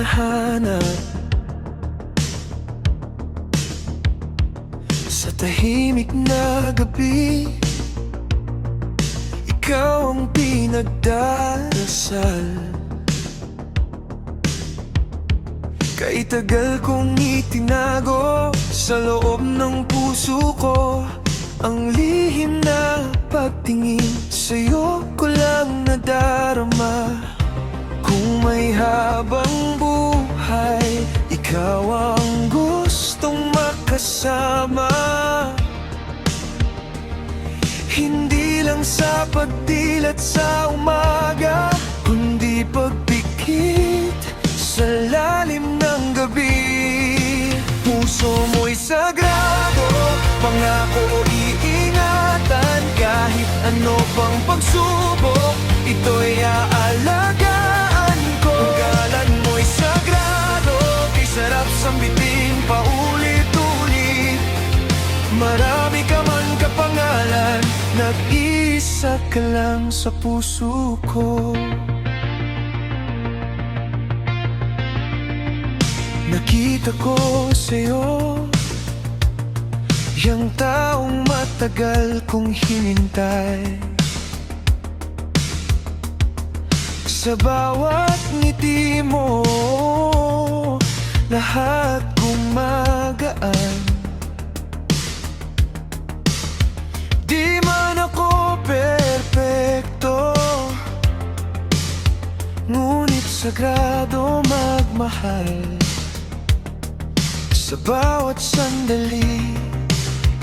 hinahanap. Sa tahimik na gabi, ikaw ang pinagdarasal. Kay tagal kong itinago sa loob ng puso ko ang lihim na pagtingin sa'yo ko lang nadarama. Kung may habang buhay, ikaw ang gustong makasama. Hindi lang sa pagdilat sa umaga, kundi pagpikit sa lalim ng gabi. Puso mo'y sagrado, pangako iingatan. Kahit ano pang pagsubok, ito'y aalagaan ko. Galan mo'y sagrado, di sarap sambitin paulit-ulit. Marami ka man kapangalan, nag-iisa ka lang sa puso ko. Nakita ko sa'yo yang taong matagal kong hinintay. Sa bawat ngiti mo, lahat gumagaan. Di man ako perpekto, ngunit sagrado magmahal. Sa bawat sandali,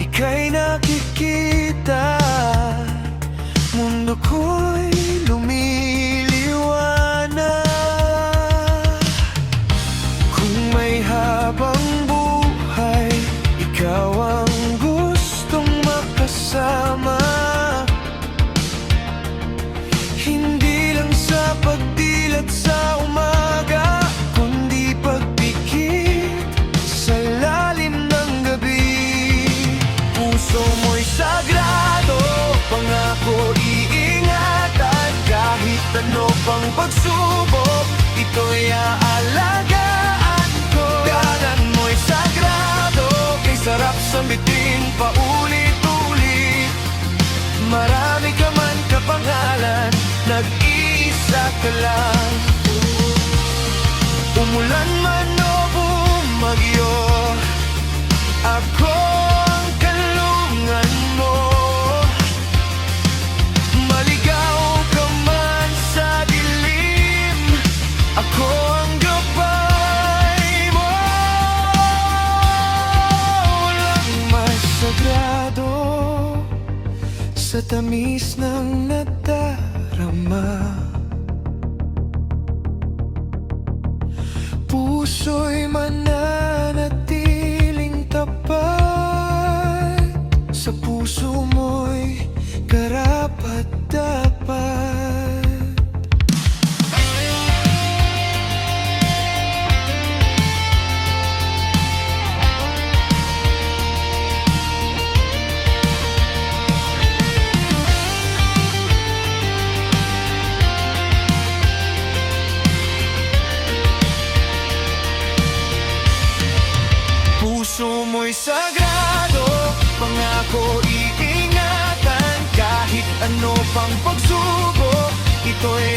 ika'y nakikita. Mundo ko'y lumiliwanag. Kung may habang buhay, ikaw ang gustong makasama. Hindi lang sa pagdilat sa umaga, kundi pagpikit sa lalim ng gabi. Puso mo'y sagrado, pangako iingatan. Kahit ano pang pagsubok, ito'y aalagaan ko. Galan mo'y sagrado, kay sarap sambitin paulit-ulit. Marami ka man kapangalan, nag-iisa ka lang. Umulan man o bumagyo, ako ang kalungan mo. Maligaw ka man sa dilim, ako ang gabay mo. Walang mas sagrado sa tamis ng nadarama. Puso'y mananatiling tapat, sa puso mo'y karapat-dapat. Puso mo'y sagrado, pangako iingatan. Kahit ano pang pagsubok, ito'y